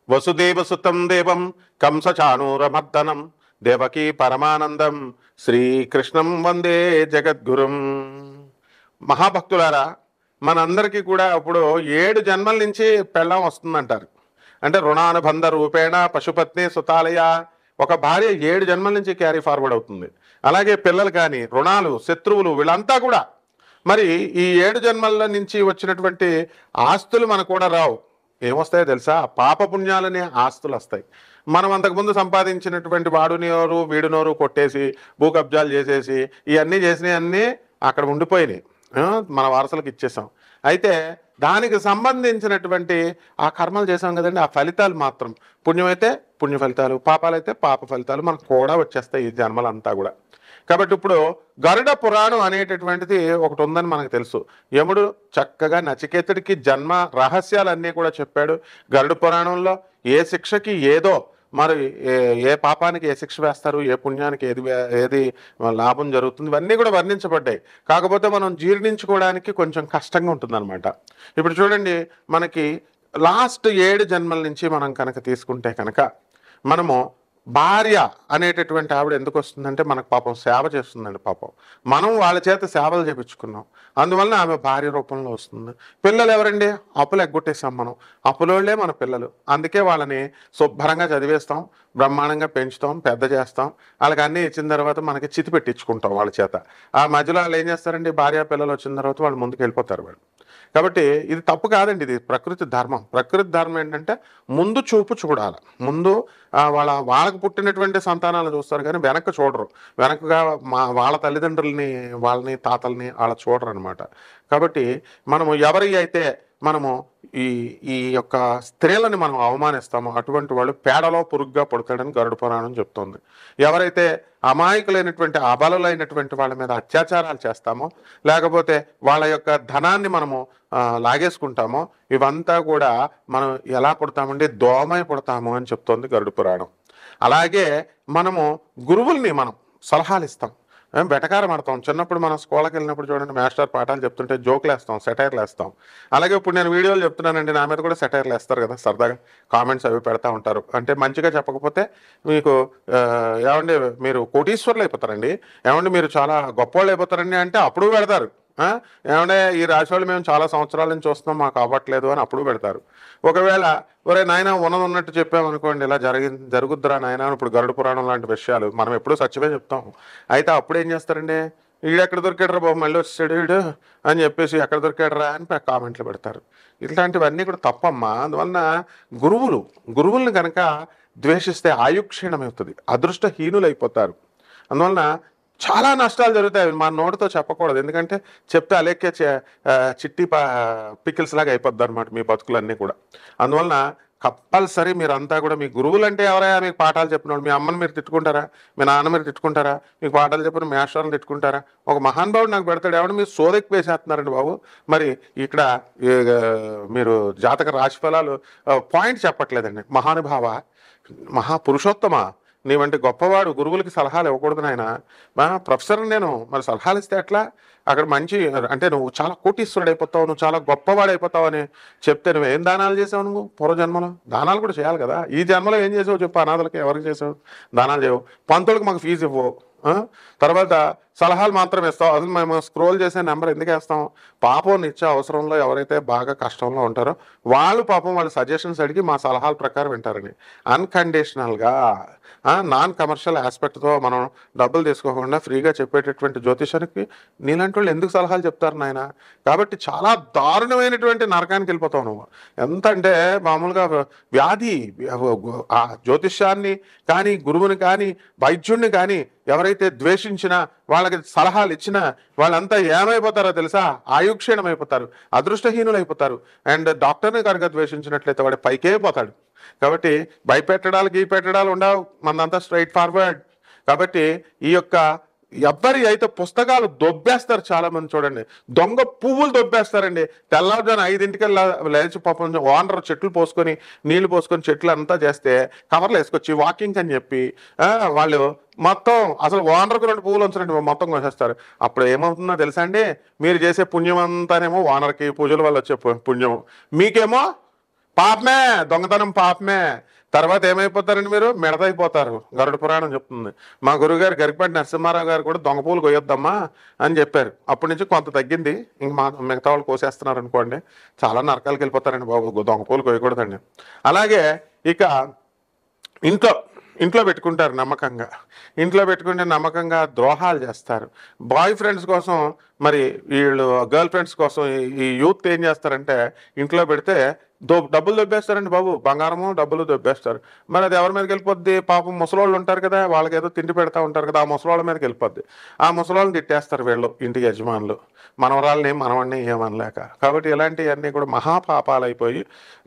వసుదేవసుతం దేవం కంసచాణూరమర్దనం దేవకీ పరమానందం శ్రీకృష్ణం వందే జగద్గురుం. మహాభక్తులారా, మనందరికీ కూడా ఇప్పుడు 7 జన్మల నుంచి పెళ్ళం వస్తుందంటారు. అంటే రుణానుబంధ రూపేణ పశుపత్ని సుతాలయ, ఒక భార్య 7 జన్మల నుంచి క్యారీ ఫార్వర్డ్ అవుతుంది. అలాగే పిల్లలు కానీ, రుణాలు, శత్రువులు, వీళ్ళంతా కూడా మరి ఈ 7 జన్మల నుంచి వచ్చినటువంటి ఆస్తులు మనకు కూడా రావు. ఏమొస్తాయో తెలుసా? పాప పుణ్యాలనే ఆస్తులు వస్తాయి. మనం అంతకుముందు సంపాదించినటువంటి వాడుని నోరు వీడు నోరు కొట్టేసి భూ కబ్జాలు చేసేసి ఇవన్నీ చేసినవి అన్నీ అక్కడ ఉండిపోయినాయి, మన వారసులకు ఇచ్చేసాం. అయితే దానికి సంబంధించినటువంటి ఆ కర్మలు చేసాం కదండి, ఆ ఫలితాలు మాత్రం పుణ్యమైతే పుణ్య ఫలితాలు, పాపాలైతే పాప ఫలితాలు మనకు కూడా వచ్చేస్తాయి ఈ జన్మలంతా కూడా. కాబట్టి ఇప్పుడు గరుడ పురాణం అనేటటువంటిది ఒకటి ఉందని మనకు తెలుసు. యముడు చక్కగా నచికేతుడికి జన్మ రహస్యాలన్నీ కూడా చెప్పాడు. గరుడ పురాణంలో ఏ శిక్షకి ఏదో, మరి ఏ పాపానికి ఏ శిక్ష వేస్తారు, ఏ పుణ్యానికి ఏది లాభం జరుగుతుంది, ఇవన్నీ కూడా వర్ణించబడ్డాయి. కాకపోతే మనం జీర్ణించుకోవడానికి కొంచెం కష్టంగా ఉంటుందన్నమాట. ఇప్పుడు చూడండి, మనకి లాస్ట్ 7 జన్మల నుంచి మనం కనుక తీసుకుంటే కనుక మనము భార్య అనేటటువంటి ఆవిడ ఎందుకు వస్తుందంటే మనకు పాపం సేవ చేస్తుందండి. పాపం మనం వాళ్ళ చేత సేవలు చేపించుకున్నాం, అందువలన ఆమె భార్య రూపంలో వస్తుంది. పిల్లలు ఎవరండి? అప్పులు ఎగ్గొట్టేసాం మనం, అప్పులోళ్లే మన పిల్లలు. అందుకే వాళ్ళని శుభ్రంగా చదివేస్తాం, బ్రహ్మాండంగా పెంచుతాం, పెద్ద చేస్తాం. వాళ్ళకి అన్నీ ఇచ్చిన తర్వాత మనకి చితి పెట్టించుకుంటాం వాళ్ళ చేత. ఆ మధ్యలో వాళ్ళు ఏం చేస్తారండి? భార్య పిల్లలు వచ్చిన తర్వాత వాళ్ళు ముందుకు వెళ్ళిపోతారు వాళ్ళు. కాబట్టి ఇది తప్పు కాదండి, ఇది ప్రకృతి ధర్మం. ప్రకృతి ధర్మం ఏంటంటే ముందు చూపు చూడాలి. ముందు వాళ్ళకు పుట్టినటువంటి సంతానాలు చూస్తారు కానీ వెనక్కి చూడరు. వెనకగా వాళ్ళ తల్లిదండ్రులని, వాళ్ళని, తాతల్ని వాళ్ళ చూడరు అనమాట. కాబట్టి మనము ఎవరి అయితే మనము ఈ ఈ యొక్క స్త్రీలని మనం అవమానిస్తామో అటువంటి వాళ్ళు పేడలో పురుగుగా పడతాడని గరుడ పురాణం చెప్తుంది. ఎవరైతే అమాయకులైనటువంటి అబలులైనటువంటి వాళ్ళ మీద అత్యాచారాలు చేస్తామో, లేకపోతే వాళ్ళ యొక్క ధనాన్ని మనము లాగేసుకుంటామో, ఇవంతా కూడా మనం ఎలా పుడతామండి? దోమై పుడతాము అని చెప్తోంది గరుడ పురాణం. అలాగే మనము గురువుల్ని మనం సలహాలు ఇస్తాం, బెటకారం ఆడతాం. చిన్నప్పుడు మనం స్కూల్కి వెళ్ళినప్పుడు చూడండి, మాస్టర్ పాఠాలు చెప్తుంటే జోకులు వేస్తాం, సెటైర్లు వేస్తాం. అలాగే ఇప్పుడు నేను వీడియోలు చెప్తున్నానండి, నా మీద కూడా సెటైర్లు వేస్తారు కదా, సరదాగా కామెంట్స్ అవి పెడతా ఉంటారు. అంటే మంచిగా చెప్పకపోతే మీకు ఏమండి మీరు కోటీశ్వర్లు అయిపోతారండి, ఏమండి మీరు చాలా గొప్పవాళ్ళు అయిపోతారండి అంటే అప్పుడు పెడతారు. ఏమంటే ఈ రాశి వాళ్ళు మేము చాలా సంవత్సరాల నుంచి చూస్తున్నాం, మాకు అవ్వట్లేదు అని అప్పుడు పెడతారు. ఒకవేళ ఒరే నాయన ఉన్నట్టు చెప్పామనుకోండి, ఇలా జరుగుద్దురా నాయన, ఇప్పుడు గరుడ పురాణం లాంటి విషయాలు మనం ఎప్పుడూ సత్యమే చెప్తాం. అయితే అప్పుడు ఏం చేస్తారండి? వీడెక్కడ దొరికాడరా బాబు, మళ్ళీ వచ్చాడు వీడు అని చెప్పేసి ఎక్కడ దొరికాడరా అని కామెంట్లు పెడతారు. ఇట్లాంటివన్నీ కూడా తప్పమ్మా. అందువలన గురువుల్ని కనుక ద్వేషిస్తే ఆయుక్షీణమవుతుంది, అదృష్టహీనులు అయిపోతారు. అందువలన చాలా నష్టాలు జరుగుతాయి. మా నోటితో చెప్పకూడదు, ఎందుకంటే చెప్తే అలేకే చిట్టి పికిల్స్ లాగా అయిపోద్ది అనమాట మీ బతుకులన్నీ కూడా. అందువలన కంపల్సరీ మీరంతా కూడా మీ గురువులు అంటే ఎవరైనా మీకు పాఠాలు చెప్పినోడు, మీ అమ్మని మీరు తిట్టుకుంటారా? మీ నాన్న మీరు తిట్టుకుంటారా? మీకు పాఠాలు చెప్పిన మేస్టర్ని తిట్టుకుంటారా? ఒక మహానుభావుడు నాకు పెడతాడు, ఏమన్నా మీరు సోదెక్కి వేసేస్తున్నారండి బాబు. మరి ఇక్కడ మీరు జాతక రాశి ఫలాలు పాయింట్ చెప్పట్లేదండి. మహానుభావ, మహాపురుషోత్తమ, నీ వంటి గొప్పవాడు గురువులకి సలహాలు ఇవ్వకూడదు నాయన. ప్రొఫెసర్ నేను, మరి సలహాలు ఇస్తే ఎట్లా? అక్కడ మంచి అంటే నువ్వు చాలా కోటీశ్వరుడు అయిపోతావు, నువ్వు చాలా గొప్పవాడు అయిపోతావు అని చెప్తే నువ్వు ఏం దానాలు చేసావు? నువ్వు పూర్వజన్మలో దానాలు కూడా చేయాలి కదా. ఈ జన్మలో ఏం చేసావు చెప్పు? అనాథలకి ఎవరికి చేసావు? దానాలు చేయవు. పంతులకు మాకు ఫీజు ఇవ్వవు, తర్వాత సలహాలు మాత్రం ఇస్తాం. అసలు మేము స్క్రోల్ చేసే నెంబర్ ఎందుకు వేస్తాం? పాపం నిత్య అవసరంలో ఎవరైతే బాగా కష్టంలో ఉంటారో వాళ్ళు పాపం వాళ్ళ సజెషన్స్ అడిగి మా సలహాల ప్రకారం వింటారని. అన్కండిషనల్గా నాన్ కమర్షియల్ ఆస్పెక్ట్తో మనం డబ్బులు తీసుకోకుండా ఫ్రీగా చెప్పేటటువంటి జ్యోతిషానికి నీలాంటి వాళ్ళు ఎందుకు సలహాలు చెప్తారు నాయన? కాబట్టి చాలా దారుణమైనటువంటి నరకానికి వెళ్ళిపోతావు నువ్వు. ఎంత అంటే మామూలుగా వ్యాధి, ఆ జ్యోతిష్యాన్ని కానీ, గురువుని కానీ, వైద్యుడిని కానీ ఎవరైతే ద్వేషించినా, వాళ్ళకి సలహాలు ఇచ్చినా వాళ్ళంతా ఏమైపోతారో తెలుసా? ఆయుక్షీణం అయిపోతారు, అదృష్టహీనులు అయిపోతారు. అండ్ డాక్టర్ని కనుక ద్వేషించినట్లయితే వాడు పైకే పోతాడు. కాబట్టి భయపెట్టడాలు గీపెట్టడాలు ఉండవు, మనదంతా స్ట్రైట్ ఫార్వర్డ్. కాబట్టి ఈ యొక్క ఎవ్వరి అయితే పుస్తకాలు దొబ్బేస్తారు చాలా మంది, చూడండి దొంగ పువ్వులు దొబ్బేస్తారండి. తెల్లవారుజామున 5ంటికి లేచి పాపం ఓనర్ చెట్లు పోసుకొని నీళ్లు పోసుకొని చెట్లు అంతా చేస్తే కవర్లు వేసుకొచ్చి వాకింగ్ అని చెప్పి వాళ్ళు మొత్తం అసలు ఓనర్కు 2 పువ్వులు ఉంచండి మొత్తం కోసేస్తారు. అప్పుడు ఏమవుతుందో తెలుసా అండి? మీరు చేసే పుణ్యం అంతానేమో ఓనర్కి పూజల వల్ల వచ్చే పుణ్యం, మీకేమో పాపమే, దొంగతనం పాపమే. తర్వాత ఏమైపోతారండి మీరు? మిడతైపోతారు. గరుడ పురాణం చెప్తుంది. మా గురువుగారు గరికపాటి నరసింహారావు గారు కూడా దొంగ పూలు కొయ్యొద్దమ్మా అని చెప్పారు. అప్పటి నుంచి కొంత తగ్గింది. ఇంక మా మిగతా వాళ్ళు కోసేస్తున్నారు అనుకోండి, చాలా నరకాలకు వెళ్ళిపోతారండి బాబు. దొంగ పూలు కొయ్యకూడదండి. అలాగే ఇక ఇంట్లో ఇంట్లో పెట్టుకుంటారు నమ్మకంగా. ఇంట్లో పెట్టుకుంటే నమ్మకంగా ద్రోహాలు చేస్తారు. బాయ్ ఫ్రెండ్స్ కోసం, మరి వీళ్ళు గర్ల్ ఫ్రెండ్స్ కోసం ఈ యూత్ ఏం చేస్తారంటే ఇంట్లో పెడితే డబ్బులు దొబ్బేస్తారండి బాబు. బంగారము డబ్బులు దొబ్బేస్తారు. మరి అది ఎవరి మీదకి వెళ్ళిపోద్ది? పాపం ముసలోళ్ళు ఉంటారు కదా, వాళ్ళకి ఏదో తిండి పెడతా ఉంటారు కదా, ఆ ముసలోళ్ళ మీదకి వెళ్ళిపోద్ది. ఆ ముసలోళ్ళని తిట్టేస్తారు వీళ్ళు, ఇంటి యజమానులు. మనవరాలని మనవడిని ఏమనలేక. కాబట్టి ఇలాంటివన్నీ కూడా మహాపాపాలు అయిపోయి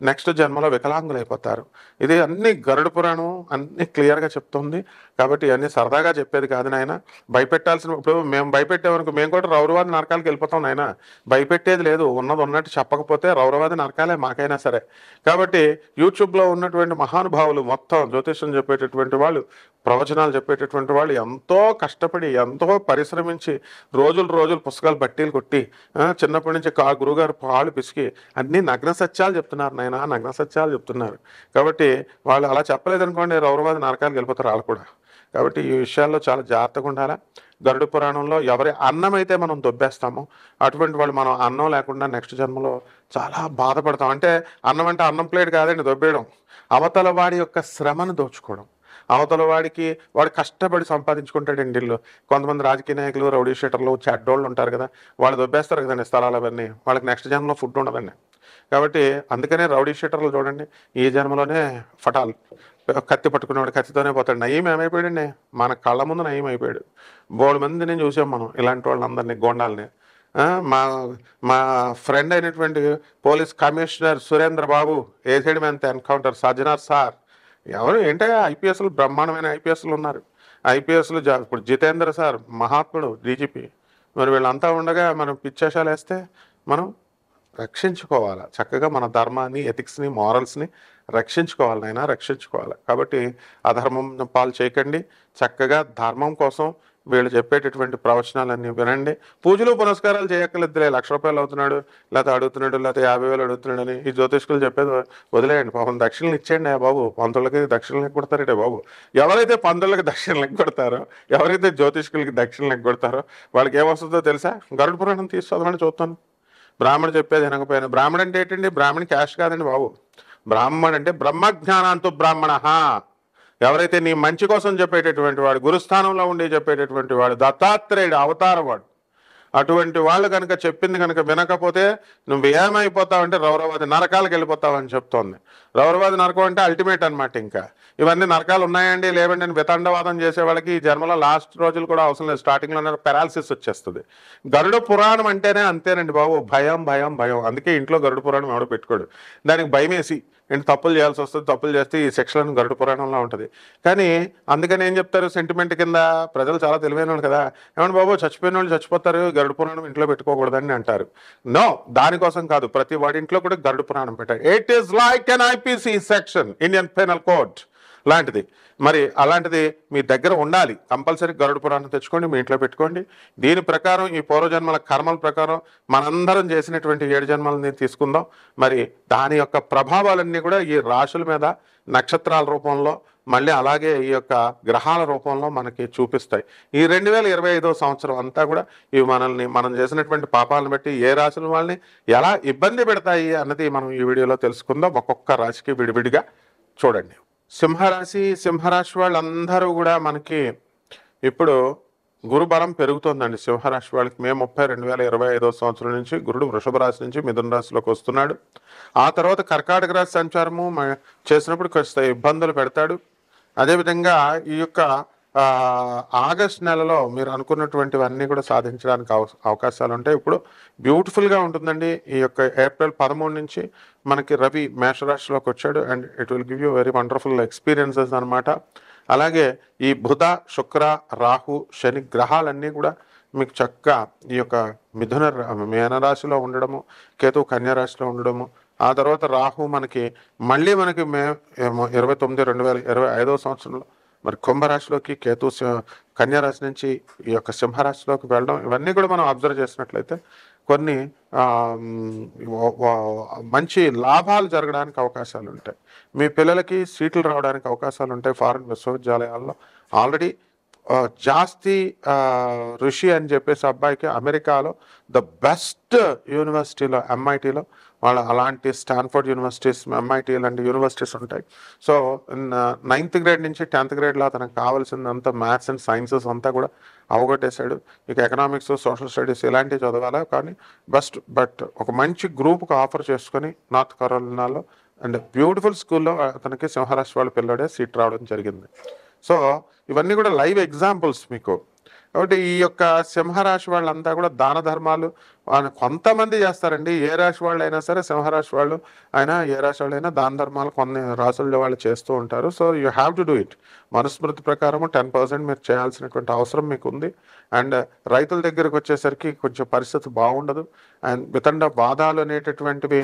నెక్స్ట్ జన్మలో వికలాంగులు అయిపోతారు. ఇది అన్ని గరుడ పురాణం అన్ని క్లియర్గా చెప్తుంది. కాబట్టి ఇవన్నీ సరదాగా చెప్పేది కాదు నాయన. భయపెట్టాల్సిన, ఇప్పుడు మేము భయపెట్టామనుకో మేము కూడా రౌరవాది నరకాలకు వెళ్ళిపోతాం నాయన. భయపెట్టేది లేదు. ఉన్నది ఉన్నట్టు చెప్పకపోతే రౌరవాది నరకాలే మాకైనా సరే. కాబట్టి యూట్యూబ్లో ఉన్నటువంటి మహానుభావులు మొత్తం జ్యోతిష్యం చెప్పేటటువంటి వాళ్ళు, ప్రవచనాలు చెప్పేటటువంటి వాళ్ళు ఎంతో కష్టపడి ఎంతో పరిశ్రమించి రోజులు పుస్తకాలు బట్టీలు కొట్టి చిన్నప్పటి నుంచి గురువుగారు పాలు పిసికి అన్ని నగ్న సత్యాలు చెప్తున్నారు నాయన, నగ్న సత్యాలు చెప్తున్నారు. కాబట్టి వాళ్ళు అలా చెప్పలేదనుకోండి, రౌరవాది నరకాలకు వెళ్ళిపోతారు వాళ్ళు కూడా. కాబట్టి ఈ విషయాల్లో చాలా జాగ్రత్తగా ఉండాలా. గరుడ పురాణంలో ఎవరి అన్నం అయితే మనం దొబ్బేస్తామో అటువంటి వాళ్ళు మనం అన్నం లేకుండా నెక్స్ట్ జన్మలో చాలా బాధపడతాం. అంటే అన్నం అంటే అన్నం ప్లేట్ కాదండి దొబ్బేయడం, అవతల వాడి యొక్క శ్రమను దోచుకోవడం. అవతల వాడికి వాడు కష్టపడి సంపాదించుకుంటాడండి ఇల్లు. కొంతమంది రాజకీయ నాయకులు, రౌడీ షీటర్లు, చెడ్డోళ్ళు ఉంటారు కదా, వాళ్ళు దొబ్బేస్తారు కదండి స్థలాలు అవన్నీ. వాళ్ళకి నెక్స్ట్ జన్మలో ఫుడ్ ఉండదండి. కాబట్టి అందుకనే రౌడీ షీటర్లు చూడండి, ఈ జన్మలోనే ఫటాల్ కత్తి పట్టుకునేవాడు కత్తితోనే పోతాడు. నయీం ఏమైపోయాడండి, మన కళ్ళ ముందు నయీం అయిపోయాడు. బోడు మందిని చూసాం మనం ఇలాంటి వాళ్ళందరినీ, గోండాలని. మా మా ఫ్రెండ్ అయినటువంటి పోలీస్ కమిషనర్ సురేంద్ర బాబు వేసేయడం ఎంత ఎన్కౌంటర్. సజ్జనార్ సార్ ఎవరు ఏంటంటే ఐపీఎస్లు, బ్రహ్మాండమైన ఐపీఎస్లు ఉన్నారు. ఐపీఎస్లు ఇప్పుడు జితేంద్ర సార్ మహాత్ముడు డీజీపీ. మరి వీళ్ళంతా ఉండగా మనం పిచ్చేషాలు వేస్తే మనం రక్షించుకోవాలి. చక్కగా మన ధర్మాన్ని, ఎథిక్స్ని, మారల్స్ని రక్షించుకోవాలి నాయన, రక్షించుకోవాలి. కాబట్టి అధర్మం పాలు చేయకండి. చక్కగా ధర్మం కోసం వీళ్ళు చెప్పేటటువంటి ప్రవచనాలన్నీ వినండి. పూజలు పునస్కారాలు చేయక్కర్లేదులే. ₹1,00,000 అవుతున్నాడు, లేకపోతే అడుగుతున్నాడు, లేకపోతే 50,000 అడుగుతున్నాడు అని ఈ జ్యోతిష్కులు చెప్పేది వదిలేయండి. పాపం దక్షిణలు ఇచ్చేయండి బాబు. పంతులకి దక్షిణలు ఎగ్గొడతారంటే బాబు. ఎవరైతే పంతులకి దక్షిణలు ఎగ్గొడతారో, ఎవరైతే జ్యోతిష్కులకి దక్షిణలు ఎగ్గొడతారో వాళ్ళకి ఏమొస్తుందో తెలుసా? గరుడ పురాణం తీసి చదవమని చూస్తాను. బ్రాహ్మణ చెప్పేది వినకపోయినా. బ్రాహ్మణ అంటే ఏంటండి? బ్రాహ్మణ క్యాష్ కాదండి బాబు. బ్రాహ్మణ అంటే బ్రహ్మజ్ఞానాంతో బ్రాహ్మణ. ఎవరైతే నీ మంచి కోసం చెప్పేటటువంటి వాడు, గురుస్థానంలో ఉండి చెప్పేటటువంటి వాడు, దత్తాత్రేయుడు అవతారం వాడు, అటువంటి వాళ్ళు కనుక చెప్పింది కనుక వినకపోతే నువ్వు ఏమైపోతావంటే రౌరవాది నరకాలకు వెళ్ళిపోతావని చెప్తోంది. రౌరవాది నరకం అంటే అల్టిమేట్ అనమాట. ఇంకా ఇవన్నీ నరకాలు ఉన్నాయండి లేవండి అని వితండవాదం చేసే వాళ్ళకి ఈ జన్మలో లాస్ట్ రోజులు కూడా అవసరం లేదు. స్టార్టింగ్లో పెరాలసిస్ వచ్చేస్తుంది. గరుడ పురాణం అంటేనే అంతేనండి బాబు, భయం భయం భయం. అందుకే ఇంట్లో గరుడ పురాణం ఎవడో పెట్టుకోడు. దానికి భయం వేసి ఏంటి తప్పులు చేయాల్సి వస్తుంది. తప్పులు చేస్తే ఈ శిక్షలను గరుడ పురాణంలో ఉంటుంది. కానీ అందుకని ఏం చెప్తారు, సెంటిమెంట్ కింద. ప్రజలు చాలా తెలివైన వాళ్ళు కదా, ఏమంటే బాబు చచ్చిపోయిన వాళ్ళు చచ్చిపోతారు, గరుడ పురాణం ఇంట్లో పెట్టుకోకూడదని అంటారు. నో, దానికోసం కాదు. ప్రతి వాడి ఇంట్లో కూడా గరుడ పురాణం పెట్టారు. It is like an IPC section, Indian penal code లాంటిది. మరి అలాంటిది మీ దగ్గర ఉండాలి. కంపల్సరీ గరుడ పురాణం తెచ్చుకోండి, మీ ఇంట్లో పెట్టుకోండి. దీని ప్రకారం ఈ పూర్వజన్మల కర్మల ప్రకారం మనందరం చేసినటువంటి 7 జన్మలని తీసుకుందాం. మరి దాని యొక్క ప్రభావాలన్నీ కూడా ఈ రాశుల మీద నక్షత్రాల రూపంలో, మళ్ళీ అలాగే ఈ యొక్క గ్రహాల రూపంలో మనకి చూపిస్తాయి. ఈ 2025వ సంవత్సరం అంతా కూడా ఇవి మనం చేసినటువంటి పాపాలను బట్టి ఏ రాశుల వాళ్ళని ఎలా ఇబ్బంది పెడతాయి అన్నది మనం ఈ వీడియోలో తెలుసుకుందాం. ఒక్కొక్క రాశికి విడివిడిగా చూడండి. సింహరాశి వాళ్ళందరూ కూడా మనకి ఇప్పుడు గురు బలం పెరుగుతుందండి. సింహరాశి వాళ్ళకి మే 30, 2025వ సంవత్సరం నుంచి గురుడు వృషభ రాశి నుంచి మిథున రాశిలోకి వస్తున్నాడు. ఆ తర్వాత కర్కాటక రాశి సంచారము చేసినప్పుడు కొంత ఇబ్బందులు పెడతాడు. అదేవిధంగా ఈ యొక్క ఆగస్ట్ నెలలో మీరు అనుకున్నటువంటివన్నీ కూడా సాధించడానికి అవకాశాలు ఉంటాయి. ఇప్పుడు బ్యూటిఫుల్గా ఉంటుందండి. ఈ యొక్క ఏప్రిల్ 13 నుంచి మనకి రవి మేషరాశిలోకి వచ్చాడు. And it will give you very wonderful experiences అనమాట. అలాగే ఈ బుధ, శుక్ర, రాహు, శని గ్రహాలన్నీ కూడా మీకు చక్కగా ఈ యొక్క మీనరాశిలో ఉండడము, కేతు కన్యారాశిలో ఉండడము, ఆ తర్వాత రాహు మనకి మళ్ళీ మే 29, 2025వ సంవత్సరంలో మరి కుంభరాశిలోకి కేతు కన్యారాశి నుంచి ఈ యొక్క సింహరాశిలోకి వెళ్ళడం, ఇవన్నీ కూడా మనం అబ్జర్వ్ చేసినట్లయితే కొన్ని మంచి లాభాలు జరగడానికి అవకాశాలు ఉంటాయి. మీ పిల్లలకి సీట్లు రావడానికి అవకాశాలు ఉంటాయి. ఫారిన్ విశ్వవిద్యాలయాల్లో ఆల్రెడీ జాస్తి ఋషి అని చెప్పేసి అబ్బాయికి అమెరికాలో ద బెస్ట్ యూనివర్సిటీలో MITలో వాళ్ళ అలాంటి స్టాన్ఫోర్డ్ యూనివర్సిటీస్, MIT లాంటి యూనివర్సిటీస్ ఉంటాయి. సో 9th గ్రేడ్ నుంచి 10th గ్రేడ్లో అతనికి కావాల్సిందంతా మ్యాథ్స్ అండ్ సైన్సెస్ అంతా కూడా అవగొట్టేశాడు. ఇక ఎకనామిక్స్, సోషల్ స్టడీస్ ఇలాంటివి చదవాలా. కానీ బట్ ఒక మంచి గ్రూప్కి ఆఫర్ చేసుకొని నార్త్ కరోలినాలో అండ్ బ్యూటిఫుల్ స్కూల్లో అతనికి సింహరాశి వాళ్ళ పిల్లడే సీట్ రావడం జరిగింది. సో ఇవన్నీ కూడా లైవ్ ఎగ్జాంపుల్స్ మీకు. కాబట్టి ఈ యొక్క సింహరాశి వాళ్ళంతా కూడా దాన ధర్మాలు కొంతమంది చేస్తారండి. ఏ రాశి వాళ్ళు అయినా సరే, సింహరాశి వాళ్ళు అయినా ఏ రాశి వాళ్ళు అయినా దాన ధర్మాలు కొన్ని రాశుల్లో వాళ్ళు చేస్తూ ఉంటారు. So you have to do it. Manusmriti ప్రకారం 10% మీరు చేయాల్సినటువంటి అవసరం మీకు ఉంది. అండ్ రైతుల దగ్గరకు వచ్చేసరికి కొంచెం పరిస్థితి బాగుండదు. అండ్ వితండ బాధాలు అనేటటువంటివి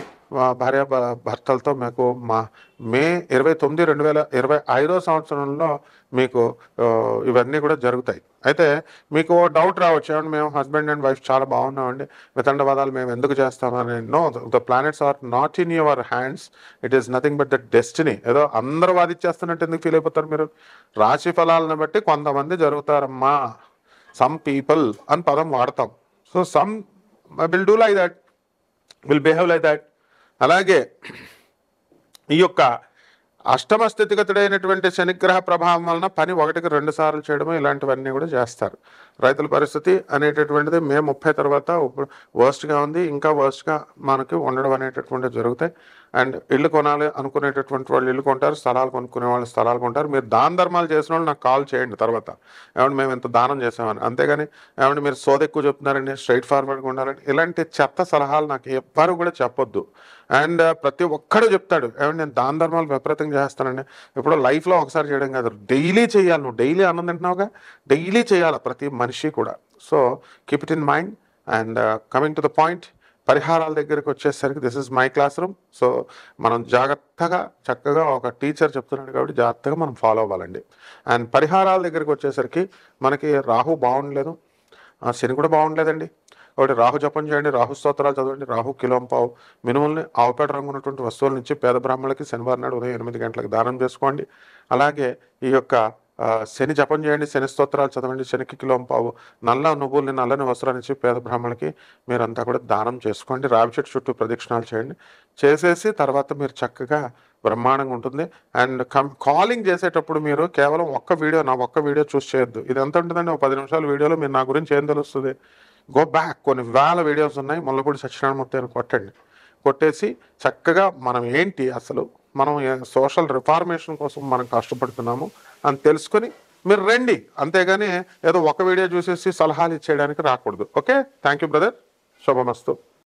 భార్య భర్తలతో మీకు మే 29, 2025 సంవత్సరంలో మీకు ఇవన్నీ కూడా జరుగుతాయి. అయితే మీకు డౌట్ రావచ్చు, ఏమంటే మేము హస్బెండ్ అండ్ వైఫ్ చాలా బాగున్నామండి, వితండవాదాలు మేము ఎందుకు చేస్తామని. No, the planets are not in your hands, it is nothing but the destiny. ఏదో అందరూ వాదిచ్చేస్తున్నట్టు ఎందుకు ఫీల్ అయిపోతారు మీరు? రాశి ఫలాలను బట్టి కొంతమంది జరుగుతారమ్మా, సమ్ పీపుల్ అని పదం వాడతాం. So some will do like that, will behave like that. అలాగే ఈ యొక్క అష్టమ స్థితిగతుడైనటువంటి శనిగ్రహ ప్రభావం వలన పని 1కి 2 సార్లు చేయడము, ఇలాంటివన్నీ కూడా చేస్తారు. రైతుల పరిస్థితి అనేటటువంటిది మే 30 తర్వాత వర్స్ట్గా ఉంది. ఇంకా వర్స్ట్గా మనకి ఉండడం అనేటటువంటివి జరుగుతాయి. అండ్ ఇల్లు కొనాలి అనుకునేటటువంటి వాళ్ళు ఇల్లు కొంటారు, స్థలాలు కొనుక్కునే వాళ్ళు స్థలాలు కొంటారు. మీరు దాన ధర్మాలు చేసిన వాళ్ళు నాకు కాల్ చేయండి తర్వాత, ఏమంటే మేము ఎంత దానం చేసామని. అంతేగాని ఏమంటే మీరు సోద ఎక్కువ చెప్తున్నారండి, స్ట్రైట్ ఫార్వర్డ్గా ఉండాలండి, ఇలాంటి చెత్త సలహాలు నాకు ఎవ్వరు కూడా చెప్పొద్దు. అండ్ ప్రతి ఒక్కడు చెప్తాడు, ఏమంటే నేను దాన ధర్మాలు విపరీతంగా చేస్తానండి. ఇప్పుడు లైఫ్లో ఒకసారి చేయడం కాదు, డైలీ చేయాలి. నువ్వు డైలీ అన్నం తింటున్నావుగా, డైలీ చేయాలి ప్రతి మనిషి కూడా. So keep it in mind. And coming to the point, పరిహారాల దగ్గరికి వచ్చేసరికి this is my classroom. So మనం జాగ్రత్తగా చక్కగా ఒక టీచర్ చెప్తున్నాడు కాబట్టి జాగ్రత్తగా మనం ఫాలో అవ్వాలండి. అండ్ పరిహారాల దగ్గరికి వచ్చేసరికి మనకి రాహు బాగుండలేదు, శని కూడా బాగుండలేదండి. కాబట్టి రాహు జపం చేయండి, రాహు స్తోత్రాలు చదవండి, రాహు కిలోంపావు మినుముల్ని ఆవుపేట రంగు ఉన్నటువంటి వస్తువుల నుంచి పేద బ్రాహ్మణులకి శనివారం నాడు ఉదయం 8 గంటలకు దానం చేసుకోండి. అలాగే ఈ యొక్క శని జపం చేయండి, శని స్తోత్రాలు చదవండి, శనికి కిలోంపావు నల్ల నువ్వుల్ని, నల్లని వస్త్రాన్ని ఇచ్చి పేద బ్రాహ్మణులకి మీరంతా కూడా దానం చేసుకోండి. రావి చెట్టు చుట్టూ ప్రదక్షిణాలు చేయండి. చేసేసి తర్వాత మీరు చక్కగా బ్రహ్మాండంగా ఉంటుంది. అండ్ కాలింగ్ చేసేటప్పుడు మీరు కేవలం నా ఒక్క వీడియో చూసి చేయొద్దు. ఇది ఎంత ఉంటుందండి, ఒక 10 నిమిషాల వీడియోలో మీరు నా గురించి ఏం తెలుస్తుంది? గో బ్యాక్, కొన్ని వేల వీడియోస్ ఉన్నాయి. ముల్లపూడి సత్యనారాయణమూర్తి అని కొట్టండి. కొట్టేసి చక్కగా మనం ఏంటి అసలు, మనం సోషల్ రిఫార్మేషన్ కోసం మనం కష్టపడుతున్నాము అని తెలుసుకొని మీరు రండి. అంతేగాని ఏదో ఒక వీడియో చూసేసి సలహాలు ఇచ్చేయడానికి రాకూడదు. Okay, thank you brother, Subhamastu.